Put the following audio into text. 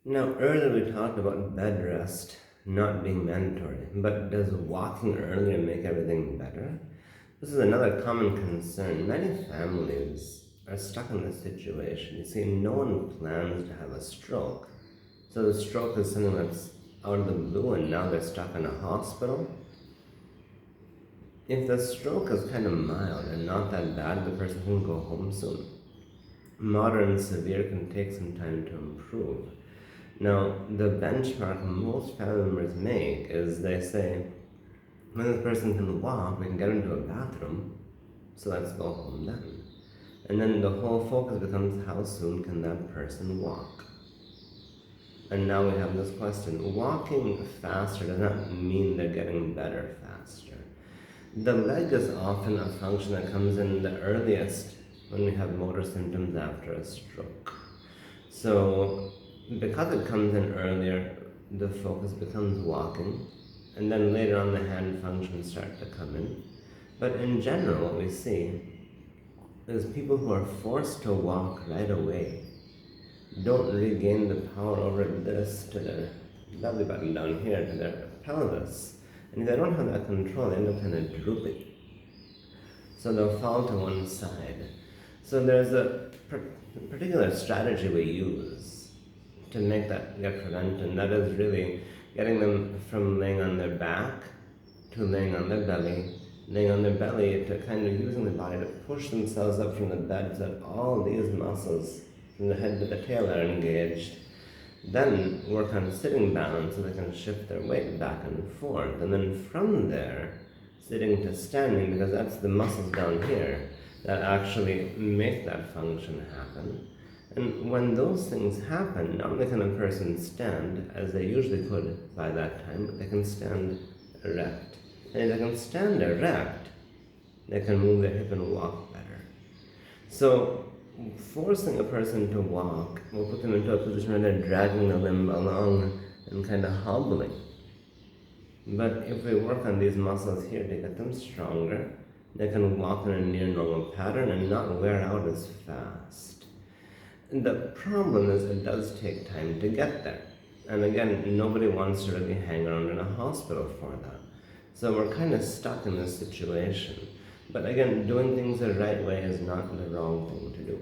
Now, earlier we talked about bed rest not being mandatory, but does walking earlier make everything better? This is another common concern. Many families are stuck in this situation. You see, no one plans to have a stroke. So the stroke is something that's out of the blue, and now they're stuck in a hospital. If the stroke is kind of mild and not that bad, the person can go home soon. Moderate and severe can take some time to improve. Now, the benchmark most family members make is they say, when this person can walk, we can get into a bathroom, so let's go home then. And then the whole focus becomes how soon can that person walk? And now we have this question. Walking faster does not mean they're getting better faster. The leg is often a function that comes in the earliest when we have motor symptoms after a stroke. So because it comes in earlier, the focus becomes walking, and then later on the hand functions start to come in. But in general, what we see is people who are forced to walk right away don't regain the power over this to their belly button down here, to their pelvis. And if they don't have that control, they end up kind of drooping. So they'll fall to one side. So there's a particular strategy we use to make that get prevented, and that is really getting them from laying on their back to laying on their belly, laying on their belly to kind of using the body to push themselves up from the bed so that all these muscles from the head to the tail are engaged. Then work on sitting balance so they can shift their weight back and forth. And then from there, sitting to standing, because that's the muscles down here that actually make that function happen. And when those things happen, not only can a person stand, as they usually could by that time, but they can stand erect. And if they can stand erect, they can move their hip and walk better. So forcing a person to walk will put them into a position where they're dragging the limb along and kind of hobbling. But if we work on these muscles here to get them stronger, they can walk in a near normal pattern and not wear out as fast. And the problem is it does take time to get there. And again, nobody wants to really hang around in a hospital for that. So we're kind of stuck in this situation. But again, doing things the right way is not the wrong thing to do.